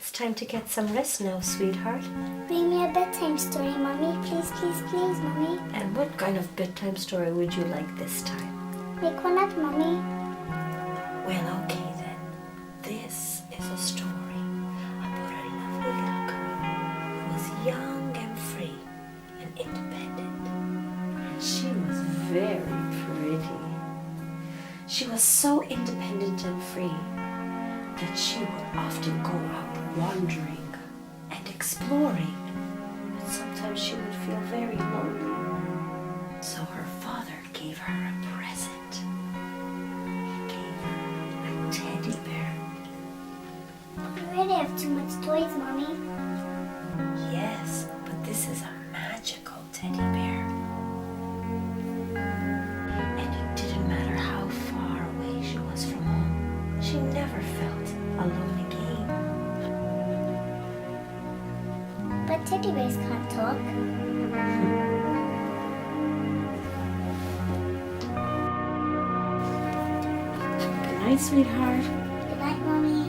It's time to get some rest now, sweetheart. Read me a bedtime story, Mommy. Please, please, please, Mommy. And what kind of bedtime story would you like this time? Make one up, Mommy. Well, okay then. This is a story about a lovely little girl who was young and free and independent. And she was very pretty. She was so independent and free that she would often go out wandering and exploring. But sometimes she would feel very lonely. So her father gave her a present. He gave her a teddy bear. You already have too much toys, Mommy. Yes, but this is a magical teddy bear. And it didn't matter how far away she was from home. She never felt alone again. But teddy bears can't talk. Good night, sweetheart. Good night, Mommy.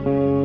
Bye.